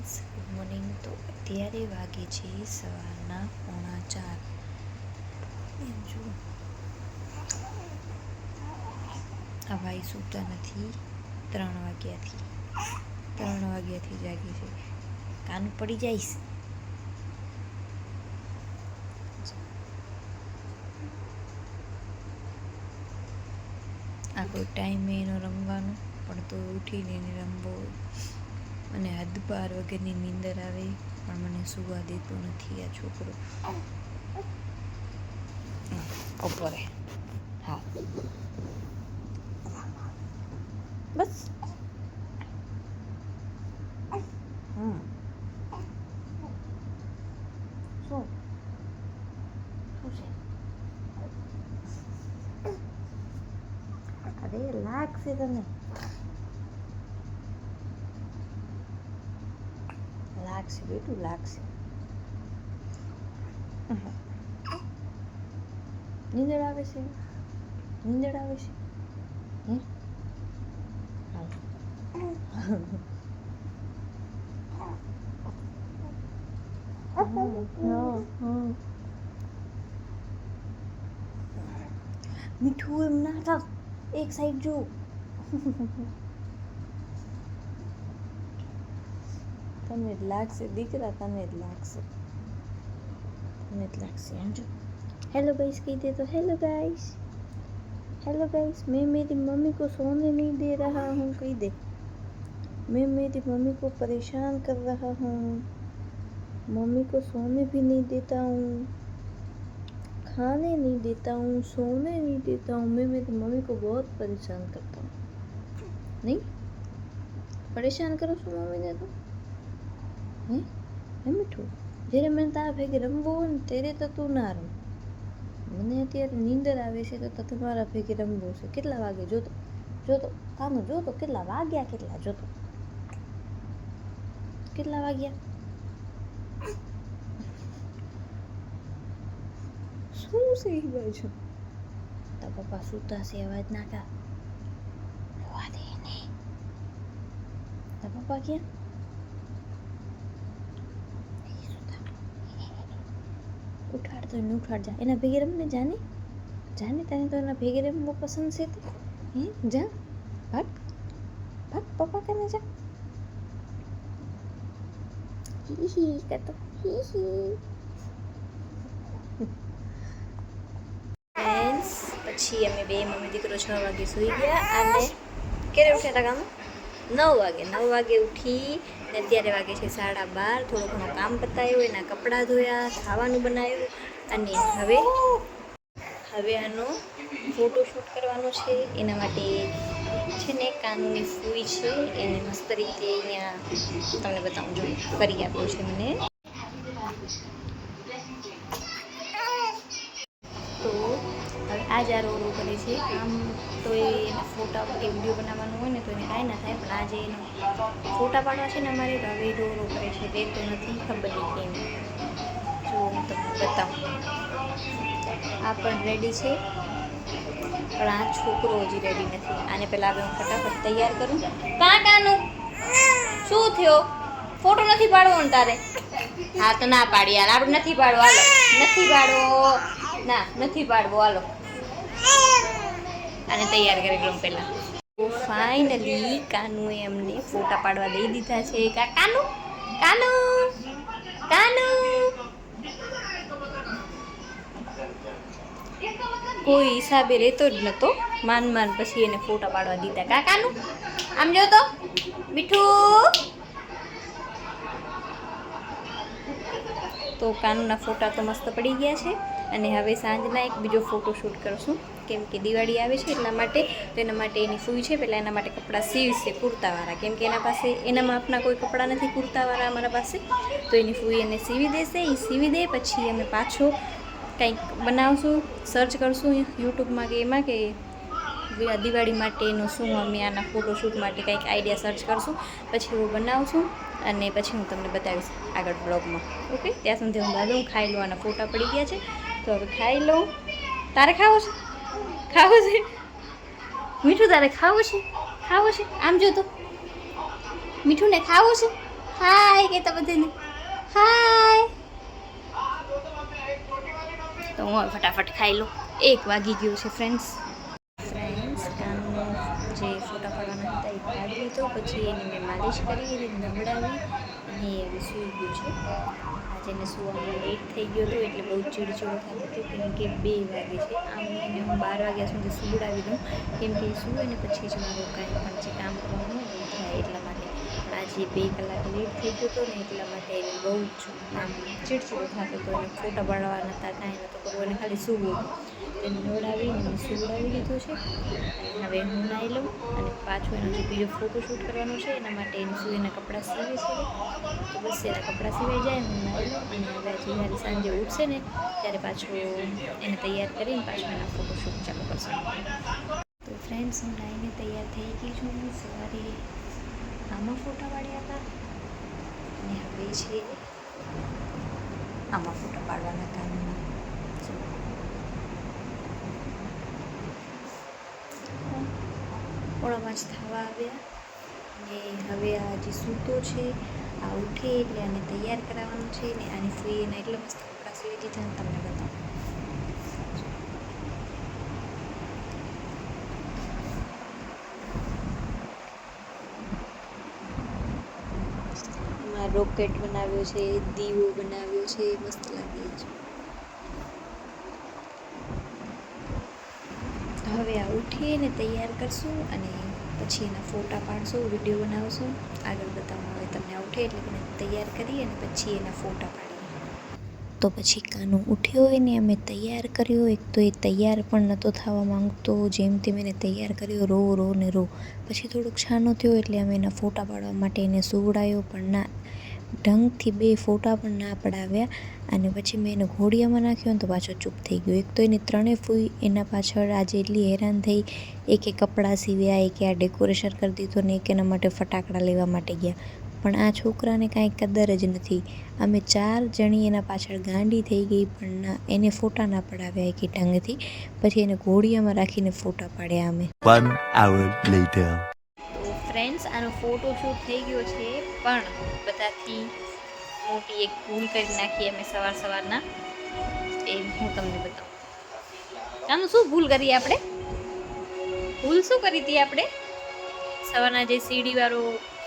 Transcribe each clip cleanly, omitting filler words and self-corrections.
Friends, good morning. તો અત્યારે વાગે છે સવારના 3:45. એમ જો આ ભાઈ સૂતા નથી. 3 વાગ્યાથી જાગે છે. કાન પડી જઈશ. આ કોઈ ટાઈમે એનો રમવાનો પણ તો ઉઠીને એને રમવો અને હદ પાર વગરની નીંદર આવે પણ મને સુવા દેતો નથી આ છોકરો. ઉપર હા બસ. શું છે? અરે લાગશે તને, લાગશે બેટું, લાગશે. નીંદર આવે છે? નીંદર આવે છે? હે મીઠું એમ ના થાવ, એક સાઈડ જો. તને જ લાગશે દીકરા, તને જ લાગશે. એમ જો. हेलो गाइस कह दे तो. Hello guys, hello guys. मैं मेरी मम्मी को सोने नहीं दे रहा हूँ. कह दे, मैं मेरी मम्मी को परेशान कर रहा हूँ. मम्मी को सोने भी नहीं देता हूँ, खाने नहीं देता हूँ, सोने नहीं देता हूँ. मैं मेरी मम्मी को बहुत परेशान करता हूँ. नहीं परेशान करो છો મમ્મીને તો? હે મીઠું, જ્યારે મને તારા ભેગે રમવું હોય ને ત્યારે તો તું ના રમ. મને અત્યારે નીંદર આવે છે તો તમારા ભેગે રમવું છે. કેટલા વાગે જોતો, જોતો કાનું જોતો, કેટલા વાગ્યા, કેટલા જોતો, કેટલા વાગ્યા. શું છે એ બાજુ? તારા પપ્પા સૂતા છે, અવાજ ના કર. રોવા દે ને. તારા પપ્પા ક્યાં? ઉઠાડ તો એને, ઉઠાડ. જા એના ભેગે રમને. જાને જાને, તને તો એના ભેગે રમવું પસંદ છે તો જા, ભાગ ભાગ, પપ્પા કને જા. હી હી કરતો, હી હી. ફ્રેન્ડ્સ, પછી અમે બે મમ્મી દીકરો 6 વાગે સૂઈ ગયા અને ક્યારે ઉઠ્યા હતા? કામ 9 વાગે ઉઠી ને અત્યારે વાગે છે 12:30. થોડું ઘણું કામ પતાવ્યું, એના કપડાં ધોયા, ખાવાનું બનાવ્યું અને હવે આનો ફોટોશૂટ કરવાનો છે. એના માટે છે ને કાનુની ફૂઈ છે, એને મસ્ત રીતે અહીંયા તમને બતાવું, જો કરી આપ્યું છે મને. તો હવે આ જ રો કરે છે. આમ તો એને ફોટા કે વિડીયો બનાવવાનું હોય ને તો એને કાંઈ ના થાય, પણ આજે એનો ફોટા પાડવા છે ને અમારે, તો હવે રો કરે છે. દેખતો નથી, ખબર નહીં કેમ. જો હું તમને બતાવું, આ પણ રેડી છે પણ આ છોકરો હજી રેડી નથી. આને પહેલાં હવે હું ફટાફટ તૈયાર કરું. કાનું શું થયો? ફોટો નથી પાડવો ને તારે? હા તો ના પાડી યાર, આપણે નથી પાડવો. હાલો, નથી પાડવો, ના નથી પાડવો. હાલો, આને તૈયાર કરી લઉં પહેલાં. તો ફાઇનલી કાનુએ અમને ફોટા પાડવા દઈ દીધા છે. કાનું કાનું કાનું કોઈ હિસાબે રહેતો જ નહોતો. માન પછી એને ફોટા પાડવા દીધા. કાકાનું આમ જો તો મીઠું. તો કાનુના ફોટા તો મસ્ત પડી ગયા છે અને હવે સાંજના એક બીજો ફોટોશૂટ કરશું, કેમ કે દિવાળી આવે છે એટલા માટે. તો એના માટે એની ફૂઈ છે, પહેલાં એના માટે કપડાં સીવશે કુર્તાવાળા, કેમ કે એના પાસે એના માપના કોઈ કપડાં નથી કુર્તાવાળા અમારા પાસે. તો એની ફૂઈ એને સીવી દેશે. એ સીવી દે પછી અમે પાછો કંઈક બનાવશું, સર્ચ કરશું યુટ્યુબમાં કે એમાં કે દિવાળી માટેનું શું, અમે આના ફોટોશૂટ માટે કંઈક આઈડિયા સર્ચ કરશું, પછી હું બનાવશું અને પછી હું તમને બતાવીશ આગળ બ્લોગમાં. ઓકે, ત્યાં સુધી હું દાદા હું ખાઈ લઉં. આના ફોટા પડી ગયા છે તો હવે ખાઈ લઉં. તારે ખાવું છે? ખાવું છે મીઠું? તારે ખાવું છે? ખાવું છે? આમ જો તો મીઠું ને ખાવું છે? હાય કે તો બધાને હાય. તો હું હવે ફટાફટ ખાઈ લઉં. 1 વાગી ગયું છે ફ્રેન્ડ્સ. કાનનો જે ફોટા પાડવાના હતા એ પાડી લીધો, પછી એની મેં માલિશ કરી, એને નવડાવી અને હવે સૂઈ ગયું છે. આજે એને સુવામાં લેટ થઈ ગયો હતો એટલે બહુ ચીડચીડો થતો હતો, કેમ કે 2 વાગે છે. આમ એને હું 12 વાગ્યા સુધી સુવડાવી દઉં, કેમ કે સૂવે ને પછી જ મારું કાંઈ પણ જે કામ કરવાનું હોય એ થાય એટલા માટે. પણ આજે 2 કલાક લેટ થઈ ગયો હતો ને એટલા માટે એને બહુ જ આમ ચીડચીડો થતો હતો. એને ફોટા પાડવાના હતા, કાંઈ નહોતું કરવું, એને ખાલી સૂવું હતું. તેને નવડાવીને મેં સુવડાવી લીધું છે. હવે હું નાહી લઉં અને પાછું એનો જે બીજો ફોટોશૂટ કરવાનો છે એના માટે એની સૂઈના કપડાં સીવે છે. તો બસ એના કપડાં સીવાઈ જાય, હું નાહી લઉં અને હવે જ્યારે સાંજે ઉઠશે ને ત્યારે પાછું એને તૈયાર કરીને પાછું એના ફોટોશૂટ ચાલુ કરશે. તો ફ્રેન્ડ્સ, હું નાહીને તૈયાર થઈ ગઈ છું. સવારે આમાં ફોટા પાડ્યા હતા અને હવે છે આમાં ફોટા પાડવાના કામમાં. 4:45 થવા આવ્યા અને હવે આ જે સૂતો છે આ ઉઠે એટલે આને તૈયાર કરાવવાનું છે ને આની ફ્રી એના એટલે મસ્ત કપડાં સીવી દીધા ને તમને બતાવું. એમાં રોકેટ બનાવ્યો છે, દીવો બનાવ્યો છે, મસ્ત લાગે છે. હવે આ ઉઠીને તૈયાર કરશું અને પછી એના ફોટા પાડશું, વિડીયો બનાવશું. આગળ બતાવવાનું હવે તમને ઉઠે એટલે એને તૈયાર કરી અને પછી એના ફોટા પાડીએ. તો પછી કાનું ઉઠ્યો હોય ને અમે તૈયાર કર્યો, એક તો એ તૈયાર પણ નહોતો થવા માંગતો. જેમ તેમ એને તૈયાર કર્યો, રો ને રો. પછી થોડોક છાનો થયો એટલે અમે એના ફોટા પાડવા માટે એને સુવડાયો, પણ ના ઢંગથી 2 ફોટા પણ ના પડાવ્યા. અને પછી મેં એને ઘોડિયામાં નાખ્યો ને તો પાછો ચૂપ થઈ ગયો. એક તો એની 3 ફૂઈ એના પાછળ આજે એટલી હેરાન થઈ, એકે કપડાં સીવ્યા, એકે આ ડેકોરેશન કરી દીધું ને એક એના માટે ફટાકડા લેવા માટે ગયા. પણ આ છોકરાને કાંઈ કદર જ નથી. અમે 4 જણી એના પાછળ ગાંડી થઈ ગઈ, પણ ના એને ફોટા ના પડાવ્યા એકે ઢંગથી. પછી એને ઘોડિયામાં રાખીને ફોટા પાડ્યા અમે. 1 hour later. તો ફ્રેન્ડ્સ, આનો ફોટોશૂટ થઈ ગયો છે, પણ બધાથી મોટી એક ભૂલ કરી નાખી અમે સવારના. એ હું તમને બતાવું. આનું શું ભૂલ કરી આપણે? ભૂલ શું કરી હતી આપણે? સવારના જે સીડીવાળો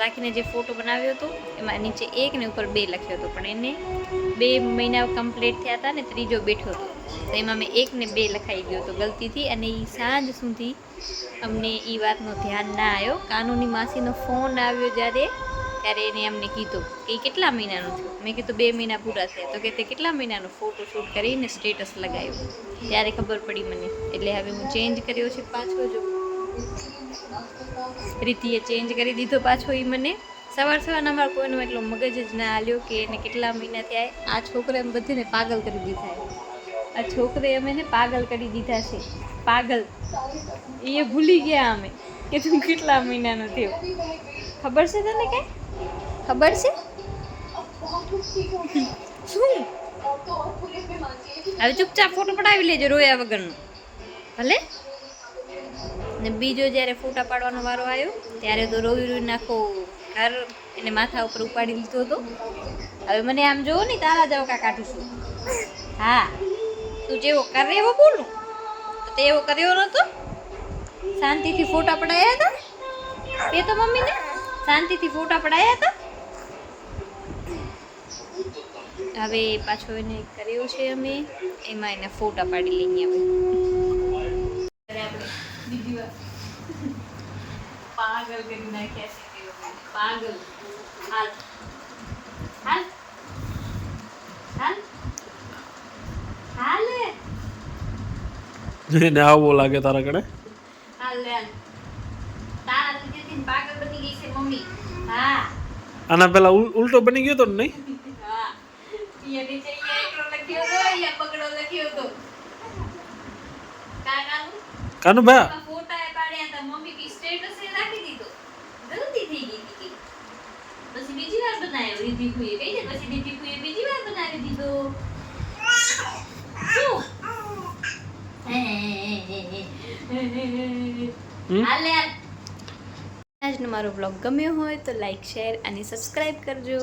રાખીને જે ફોટો બનાવ્યો હતો એમાં નીચે 1 ને ઉપર 2 લખ્યો હતો, પણ એને 2 મહિના કમ્પ્લીટ થયા હતા ને 3જો બેઠો હતો, તો એમાં મેં 1 ને 2 લખાઈ ગયો હતો ગલતીથી. અને એ સાંજ સુધી અમને એ વાતનો ધ્યાન ના આવ્યો. કાનૂની માસીનો ફોન આવ્યો ત્યારે એને અમને કીધું કે એ કેટલા મહિનાનું થયું. મેં કીધું 2 મહિના પૂરા થયા. તો કે તે કેટલા મહિનાનો ફોટોશૂટ કરીને સ્ટેટસ લગાવ્યું, ત્યારે ખબર પડી મને. એટલે હવે હું ચેન્જ કર્યો છે પાછો. જો રીતિએ ચેન્જ કરી દીધો પાછો. એ મને સવારના અમારા કોઈનો એટલો મગજ જ ના હાલ્યો કે એને કેટલા મહિના થયા. આ છોકરા એમ બધીને પાગલ કરી દીધા. આ છોકરે અમે ને પાગલ કરી દીધા છે. પાગલ એ ભૂલી ગયા અમે કે તું કેટલા મહિનાનો થયો. ખબર છે તને? કઈ ખબર છે? શું? હવે ચૂપચાપ ફોટો પડાવી લેજો રોયા વગરનો, ભલે. ને બીજો જ્યારે ફોટા પાડવાનો વારો આવ્યો ત્યારે તો રોઈ નાખો ઘર એને માથા ઉપર ઉપાડી લીધો હતો. હવે મને આમ જોવો ને તારા જાવ કા કાઢું છું. હા, તું જેવો કરે એવો બોલું, તો તે એવો કર્યો નહોતો. શાંતિથી ફોટા પડાયા હતા તે તો મમ્મીને શાંતિથી ફોટા પડાયા હતા. હવે પાછો એને કર્યો છે અમે, એમાં એના ફોટા પાડી લઈએ. હવે બીજી વાર પાગલ કરી નાખ્યા છે. પાગલ. હાલ હાલ હાલ હાલ જોઈને આવો લાગે તારા કડે. હાલ હાલ. તારા લીધેથી પાગલ બની ગઈ છે મમ્મી. હા, આના પેલા ઉલટો બની ગયો તો ને? નહીં. હા, ઈ નીચે એકડો લખ્યો તો, ઈ બગડો લખ્યો તો. કાકાનું કાનુ ભા ફોટા પાડ્યા હતા મમ્મી કી સ્ટેટસ એ રાખી દીધો. ગલતી થઈ ગઈ હતી. પછી બીજી વાર બનાવ્યો રીધિ કુએ કઈ ને, પછી રીધિ કુએ બીજી વાર બનાવી દીધો. શું? હાલે આજનો મારો બ્લોગ ગમ્યો હોય તો લાઈક શેર અને સબસ્ક્રાઈબ કરજો.